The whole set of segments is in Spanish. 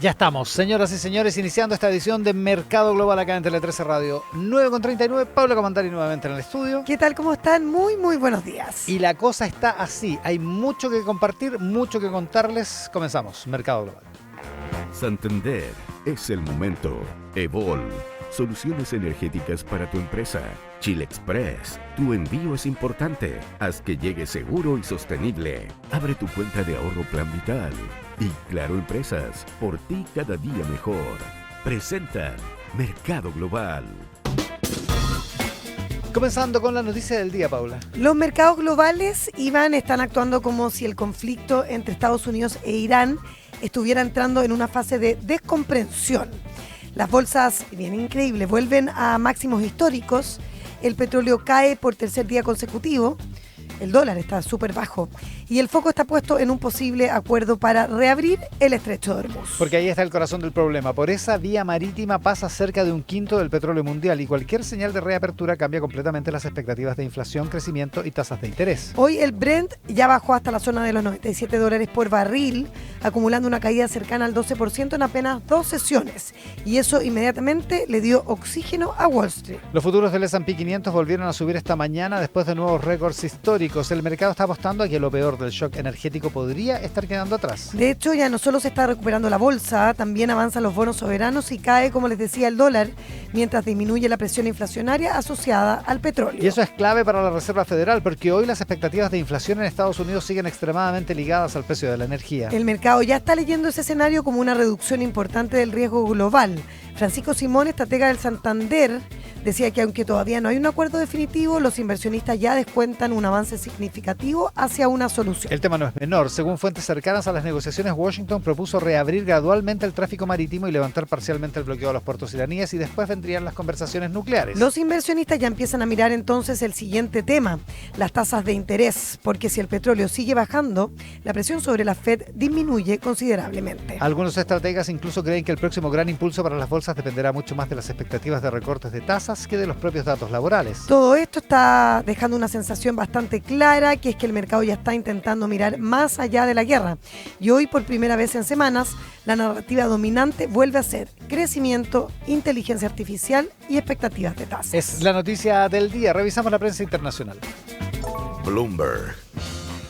Ya estamos, señoras y señores, iniciando esta edición de Mercado Global acá en Tele 13 Radio. 9:39, Paula Comandari nuevamente en el estudio. ¿Qué tal? ¿Cómo están? Muy buenos días. Y la cosa está así, hay mucho que compartir, mucho que contarles. Comenzamos, Mercado Global. Santander, es el momento. Evol, soluciones energéticas para tu empresa. Chile Express, tu envío es importante. Haz que llegue seguro y sostenible. Abre tu cuenta de ahorro Plan Vital. Y Claro Empresas, por ti cada día mejor. Presentan Mercado Global. Comenzando con la noticia del día, Paula. Los mercados globales, Iván, están actuando como si el conflicto entre Estados Unidos e Irán estuviera entrando en una fase de descomprensión. Las bolsas, bien increíble, vuelven a máximos históricos. El petróleo cae por tercer día consecutivo. El dólar está súper bajo y el foco está puesto en un posible acuerdo para reabrir el estrecho de Hormuz. Porque ahí está el corazón del problema. Por esa vía marítima pasa cerca de un quinto del petróleo mundial y cualquier señal de reapertura cambia completamente las expectativas de inflación, crecimiento y tasas de interés. Hoy el Brent ya bajó hasta la zona de los $97 por barril, acumulando una caída cercana al 12% en apenas 2 sesiones. Y eso inmediatamente le dio oxígeno a Wall Street. Los futuros del S&P 500 volvieron a subir esta mañana después de nuevos récords históricos. El mercado está apostando a que lo peor del shock energético podría estar quedando atrás. De hecho, ya no solo se está recuperando la bolsa, también avanzan los bonos soberanos y cae, como les decía, el dólar, mientras disminuye la presión inflacionaria asociada al petróleo. Y eso es clave para la Reserva Federal, porque hoy las expectativas de inflación en Estados Unidos siguen extremadamente ligadas al precio de la energía. El mercado ya está leyendo ese escenario como una reducción importante del riesgo global. Francisco Simón, estratega del Santander, decía que aunque todavía no hay un acuerdo definitivo, los inversionistas ya descuentan un avance significativo hacia una solución. El tema no es menor. Según fuentes cercanas a las negociaciones, Washington propuso reabrir gradualmente el tráfico marítimo y levantar parcialmente el bloqueo a los puertos iraníes y después vendrían las conversaciones nucleares. Los inversionistas ya empiezan a mirar entonces el siguiente tema, las tasas de interés, porque si el petróleo sigue bajando, la presión sobre la Fed disminuye considerablemente. Algunos estrategas incluso creen que el próximo gran impulso para las bolsas dependerá mucho más de las expectativas de recortes de tasas que de los propios datos laborales. Todo esto está dejando una sensación bastante clara, que es que el mercado ya está intentando mirar más allá de la guerra. Y hoy, por primera vez en semanas, la narrativa dominante vuelve a ser crecimiento, inteligencia artificial y expectativas de tasas. Es la noticia del día. Revisamos la prensa internacional. Bloomberg.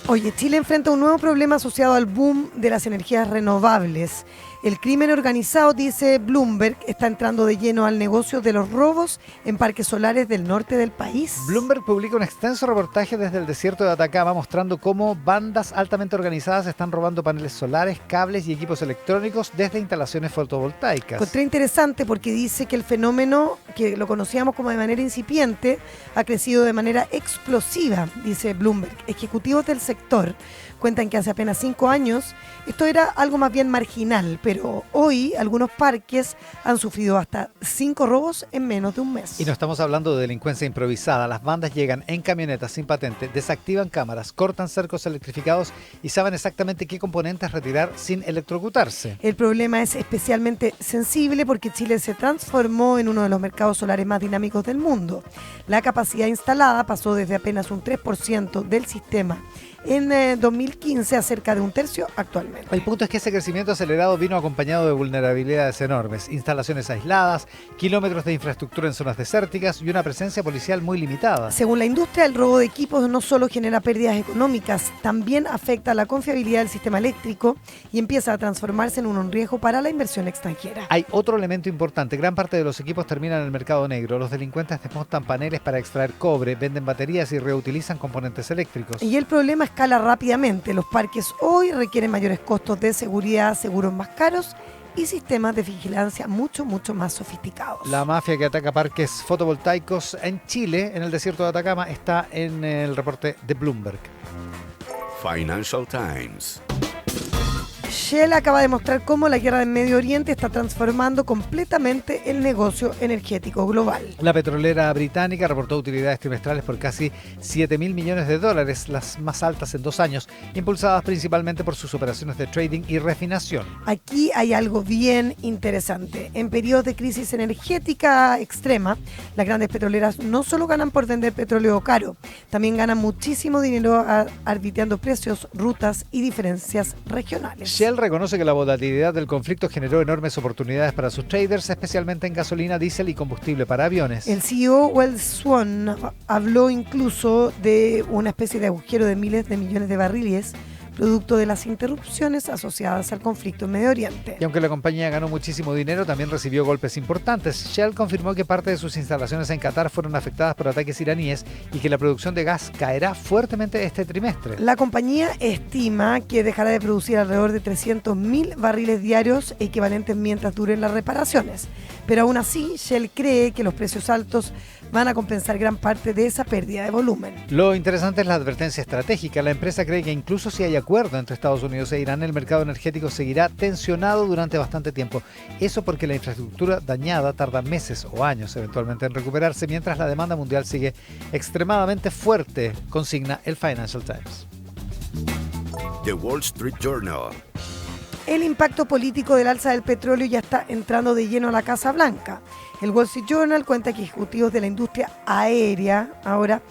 Oye, Chile enfrenta un nuevo problema asociado al boom de las energías renovables. El crimen organizado, dice Bloomberg, está entrando de lleno al negocio de los robos en parques solares del norte del país. Bloomberg publica un extenso reportaje desde el desierto de Atacama mostrando cómo bandas altamente organizadas están robando paneles solares, cables y equipos electrónicos desde instalaciones fotovoltaicas. Encontré interesante porque dice que el fenómeno, que lo conocíamos como de manera incipiente, ha crecido de manera explosiva, dice Bloomberg. Ejecutivos del sector cuentan que hace apenas 5 años esto era algo más bien marginal, pero hoy algunos parques han sufrido hasta 5 robos en menos de un mes. Y no estamos hablando de delincuencia improvisada. Las bandas llegan en camionetas sin patente, desactivan cámaras, cortan cercos electrificados y saben exactamente qué componentes retirar sin electrocutarse. El problema es especialmente sensible porque Chile se transformó en uno de los mercados solares más dinámicos del mundo. La capacidad instalada pasó desde apenas un 3% del sistema en 2015 a cerca de un tercio actualmente. El punto es que ese crecimiento acelerado vino acompañado de vulnerabilidades enormes, instalaciones aisladas, kilómetros de infraestructura en zonas desérticas y una presencia policial muy limitada. Según la industria, el robo de equipos no solo genera pérdidas económicas, también afecta la confiabilidad del sistema eléctrico y empieza a transformarse en un riesgo para la inversión extranjera. Hay otro elemento importante, gran parte de los equipos terminan en el mercado negro. Los delincuentes desmontan paneles para extraer cobre, venden baterías y reutilizan componentes eléctricos. Y el problema escala rápidamente. Los parques hoy requieren mayores costos de seguridad, seguros más caros y sistemas de vigilancia mucho más sofisticados. La mafia que ataca parques fotovoltaicos en Chile, en el desierto de Atacama, está en el reporte de Bloomberg. Financial Times. Shell acaba de mostrar cómo la guerra en Medio Oriente está transformando completamente el negocio energético global. La petrolera británica reportó utilidades trimestrales por casi $7.000 millones, las más altas en 2 años, impulsadas principalmente por sus operaciones de trading y refinación. Aquí hay algo bien interesante. En periodos de crisis energética extrema, las grandes petroleras no solo ganan por vender petróleo caro, también ganan muchísimo dinero arbitrando precios, rutas y diferencias regionales. Shell reconoce que la volatilidad del conflicto generó enormes oportunidades para sus traders, especialmente en gasolina, diésel y combustible para aviones. El CEO Wells Swan habló incluso de una especie de agujero de miles de millones de barriles producto de las interrupciones asociadas al conflicto en Medio Oriente. Y aunque la compañía ganó muchísimo dinero, también recibió golpes importantes. Shell confirmó que parte de sus instalaciones en Qatar fueron afectadas por ataques iraníes y que la producción de gas caerá fuertemente este trimestre. La compañía estima que dejará de producir alrededor de 300.000 barriles diarios equivalentes mientras duren las reparaciones. Pero aún así, Shell cree que los precios altos van a compensar gran parte de esa pérdida de volumen. Lo interesante es la advertencia estratégica. La empresa cree que incluso si hay acuerdo entre Estados Unidos e Irán, el mercado energético seguirá tensionado durante bastante tiempo. Eso porque la infraestructura dañada tarda meses o años eventualmente en recuperarse, mientras la demanda mundial sigue extremadamente fuerte, consigna el Financial Times. The Wall Street Journal. El impacto político del alza del petróleo ya está entrando de lleno a la Casa Blanca. El Wall Street Journal cuenta que ejecutivos de la industria aérea ahora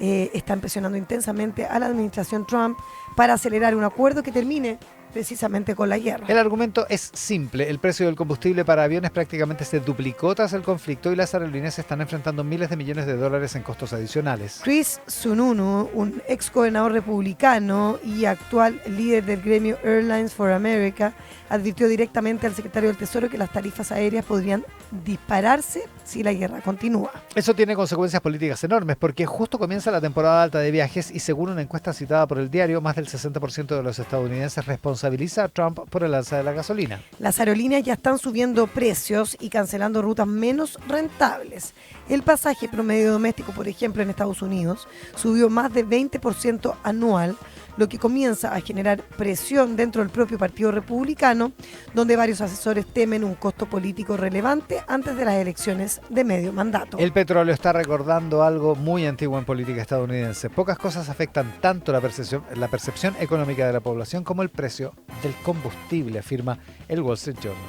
están presionando intensamente a la administración Trump para acelerar un acuerdo que termine precisamente con la guerra. El argumento es simple. El precio del combustible para aviones prácticamente se duplicó tras el conflicto y las aerolíneas están enfrentando miles de millones de dólares en costos adicionales. Chris Sununu, un ex gobernador republicano y actual líder del gremio Airlines for America, advirtió directamente al secretario del Tesoro que las tarifas aéreas podrían dispararse si la guerra continúa. Eso tiene consecuencias políticas enormes porque justo comienza la temporada alta de viajes y según una encuesta citada por el diario, más del 60% de los estadounidenses responsabiliza a Trump por el alza de la gasolina. Las aerolíneas ya están subiendo precios y cancelando rutas menos rentables. El pasaje promedio doméstico, por ejemplo, en Estados Unidos, subió más de 20% anual, lo que comienza a generar presión dentro del propio Partido Republicano, donde varios asesores temen un costo político relevante antes de las elecciones de medio mandato. El petróleo está recordando algo muy antiguo en política estadounidense. Pocas cosas afectan tanto la percepción económica de la población como el precio del combustible, afirma el Wall Street Journal.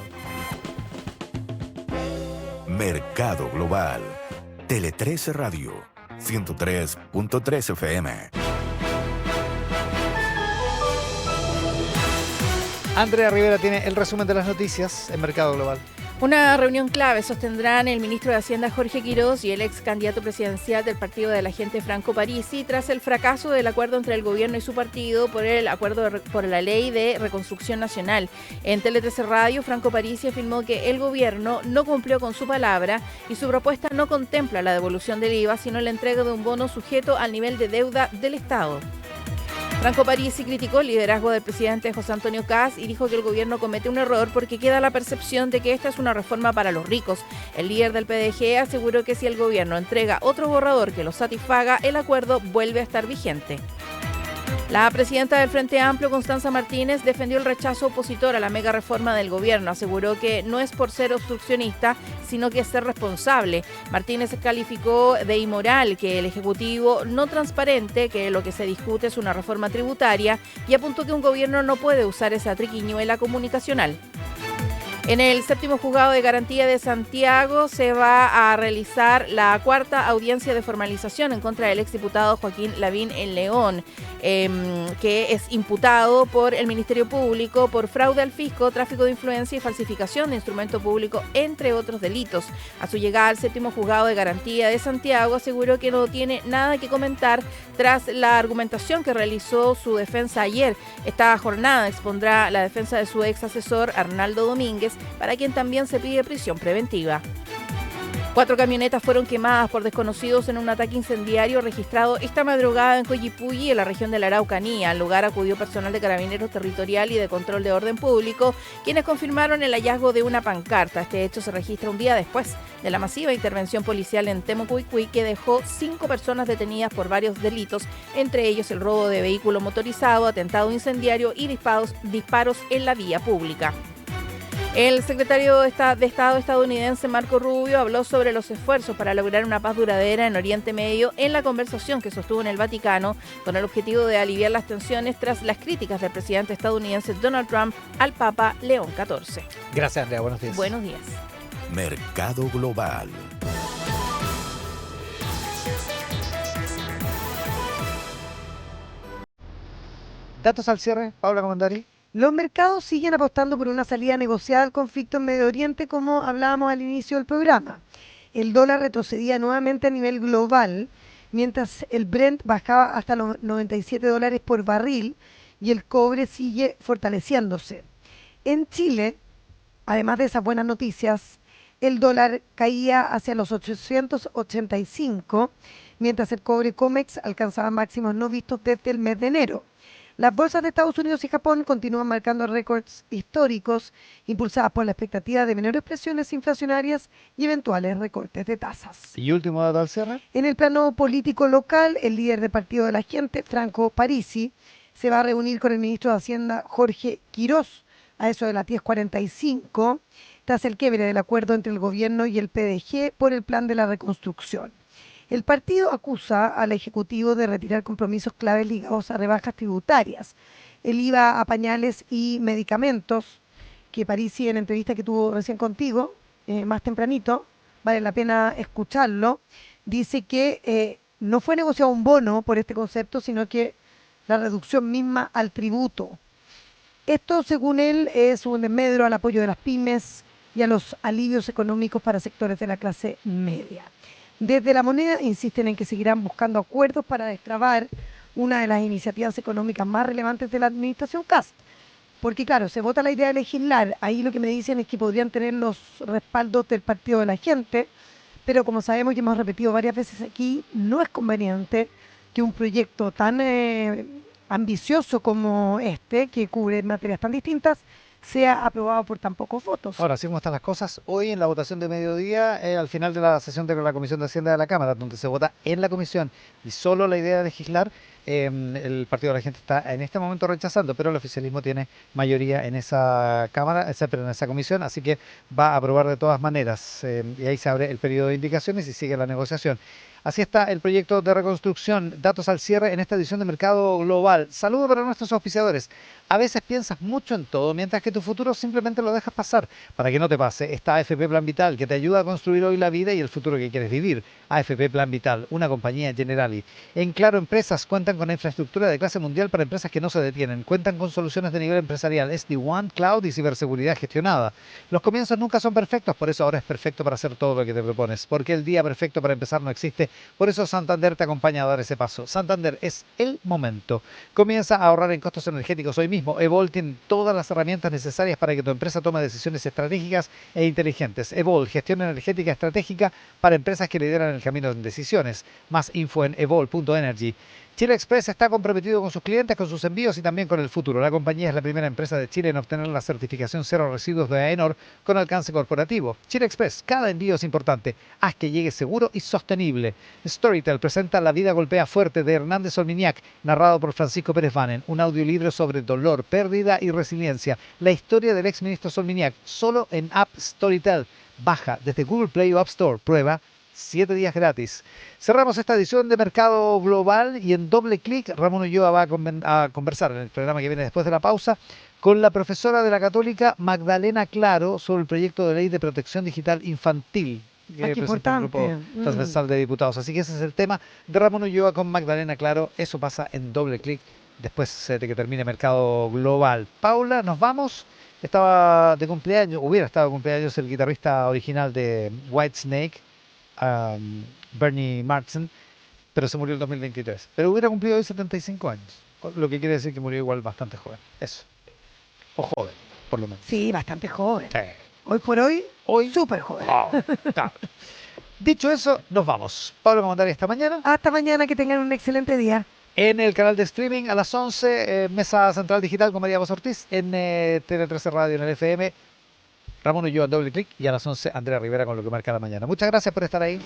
Mercado Global. Tele 13 Radio. 103.3 FM. Andrea Rivera tiene el resumen de las noticias en Mercado Global. Una reunión clave sostendrán el ministro de Hacienda Jorge Quirós y el ex candidato presidencial del partido de la gente Franco Parisi tras el fracaso del acuerdo entre el gobierno y su partido por el acuerdo por la ley de reconstrucción nacional. En Tele 13 Radio, Franco Parisi afirmó que el gobierno no cumplió con su palabra y su propuesta no contempla la devolución del IVA, sino la entrega de un bono sujeto al nivel de deuda del Estado. Franco Parisi criticó el liderazgo del presidente José Antonio Kast y dijo que el gobierno comete un error porque queda la percepción de que esta es una reforma para los ricos. El líder del PDG aseguró que si el gobierno entrega otro borrador que lo satisfaga, el acuerdo vuelve a estar vigente. La presidenta del Frente Amplio, Constanza Martínez, defendió el rechazo opositor a la mega reforma del gobierno. Aseguró que no es por ser obstruccionista, sino que es ser responsable. Martínez calificó de inmoral que el Ejecutivo no transparente, que lo que se discute es una reforma tributaria, y apuntó que un gobierno no puede usar esa triquiñuela comunicacional. En el séptimo juzgado de garantía de Santiago se va a realizar la cuarta audiencia de formalización en contra del exdiputado Joaquín Lavín en León, que es imputado por el Ministerio Público por fraude al fisco, tráfico de influencia y falsificación de instrumento público, entre otros delitos. A su llegada al séptimo juzgado de garantía de Santiago aseguró que no tiene nada que comentar tras la argumentación que realizó su defensa ayer. Esta jornada expondrá la defensa de su ex asesor Arnaldo Domínguez, para quien también se pide prisión preventiva. 4 camionetas fueron quemadas por desconocidos en un ataque incendiario registrado esta madrugada en Coyipulli, en la región de la Araucanía. Al lugar acudió personal de Carabineros Territorial y de Control de Orden Público, quienes confirmaron el hallazgo de una pancarta. Este hecho se registra un día después de la masiva intervención policial en Temucuicui, que dejó 5 personas detenidas por varios delitos, entre ellos el robo de vehículo motorizado, atentado incendiario y disparos en la vía pública. El secretario de Estado estadounidense Marco Rubio habló sobre los esfuerzos para lograr una paz duradera en Oriente Medio en la conversación que sostuvo en el Vaticano con el objetivo de aliviar las tensiones tras las críticas del presidente estadounidense Donald Trump al Papa León XIV. Gracias, Andrea. Buenos días. Buenos días. Mercado Global. Datos al cierre, Paula Comandari. Los mercados siguen apostando por una salida negociada al conflicto en Medio Oriente, como hablábamos al inicio del programa. El dólar retrocedía nuevamente a nivel global, mientras el Brent bajaba hasta los $97 por barril y el cobre sigue fortaleciéndose. En Chile, además de esas buenas noticias, el dólar caía hacia los 885, mientras el cobre COMEX alcanzaba máximos no vistos desde el mes de enero. Las bolsas de Estados Unidos y Japón continúan marcando récords históricos, impulsadas por la expectativa de menores presiones inflacionarias y eventuales recortes de tasas. Y último dato al cierre. En el plano político local, el líder del Partido de la Gente, Franco Parisi, se va a reunir con el ministro de Hacienda, Jorge Quirós, a eso de las 10:45, tras el quiebre del acuerdo entre el gobierno y el PDG por el plan de la reconstrucción. El partido acusa al Ejecutivo de retirar compromisos claves ligados a rebajas tributarias, el IVA a pañales y medicamentos, que Parisi en entrevista que tuvo recién contigo, más tempranito, vale la pena escucharlo, dice que no fue negociado un bono por este concepto, sino que la reducción misma al tributo. Esto, según él, es un desmedro al apoyo de las pymes y a los alivios económicos para sectores de la clase media. Desde La Moneda insisten en que seguirán buscando acuerdos para destrabar una de las iniciativas económicas más relevantes de la administración Kast. Porque claro, se vota la idea de legislar, ahí lo que me dicen es que podrían tener los respaldos del Partido de la Gente, pero como sabemos y hemos repetido varias veces aquí, no es conveniente que un proyecto tan ambicioso como este, que cubre materias tan distintas, sea aprobado por tan pocos votos. Ahora, así como están las cosas, hoy en la votación de mediodía, al final de la sesión de la Comisión de Hacienda de la Cámara, donde se vota en la comisión y solo la idea de legislar, el Partido de la Gente está en este momento rechazando, pero el oficialismo tiene mayoría en esa Cámara, en esa comisión, así que va a aprobar de todas maneras. Y ahí se abre el periodo de indicaciones y sigue la negociación. Así está el proyecto de reconstrucción. Datos al cierre en esta edición de Mercado Global. Saludo para nuestros auspiciadores. A veces piensas mucho en todo, mientras que tu futuro simplemente lo dejas pasar. Para que no te pase, está AFP Plan Vital, que te ayuda a construir hoy la vida y el futuro que quieres vivir. AFP Plan Vital, una compañía Generali. En Claro Empresas cuentan con infraestructura de clase mundial para empresas que no se detienen. Cuentan con soluciones de nivel empresarial, SD-WAN, Cloud y ciberseguridad gestionada. Los comienzos nunca son perfectos, por eso ahora es perfecto para hacer todo lo que te propones. Porque el día perfecto para empezar no existe. Por eso Santander te acompaña a dar ese paso. Santander es el momento. Comienza a ahorrar en costos energéticos hoy mismo. Evol tiene todas las herramientas necesarias para que tu empresa tome decisiones estratégicas e inteligentes. Evol, gestión energética estratégica para empresas que lideran el camino de decisiones. Más info en evol.energy. Chile Express está comprometido con sus clientes, con sus envíos y también con el futuro. La compañía es la primera empresa de Chile en obtener la certificación cero residuos de AENOR con alcance corporativo. Chile Express, cada envío es importante. Haz que llegue seguro y sostenible. Storytel presenta La vida golpea fuerte de Hernández Olminiac, narrado por Francisco Pérez Banen. Un audiolibro sobre dolor, pérdida y resiliencia. La historia del exministro Solminiac, solo en App Storytel. Baja desde Google Play o App Store. Prueba 7 días gratis. Cerramos esta edición de Mercado Global y en doble clic Ramón Ulloa va a conversar en el programa que viene después de la pausa con la profesora de la Católica Magdalena Claro sobre el proyecto de ley de protección digital infantil que presenta el grupo transversal de diputados. Así que ese es el tema de Ramón Ulloa con Magdalena Claro. Eso pasa en doble clic después de que termine Mercado Global. Paula, nos vamos. Estaba de cumpleaños, hubiera estado de cumpleaños el guitarrista original de Whitesnake, Bernie Marsden, pero se murió en 2023. Pero hubiera cumplido hoy 75 años, lo que quiere decir que murió igual bastante joven. Eso. O joven, por lo menos. Sí, bastante joven. Sí. Hoy por hoy, súper joven. Oh, claro. Dicho eso, nos vamos. Pablo Mamandari esta mañana. Hasta mañana, que tengan un excelente día. En el canal de streaming a las 11, Mesa Central Digital con María Voz Ortiz, en Tele13 Radio en el FM. Ramón Ulloa en doble clic y a las 11 Andrea Rivera con Lo que marca la mañana. Muchas gracias por estar ahí.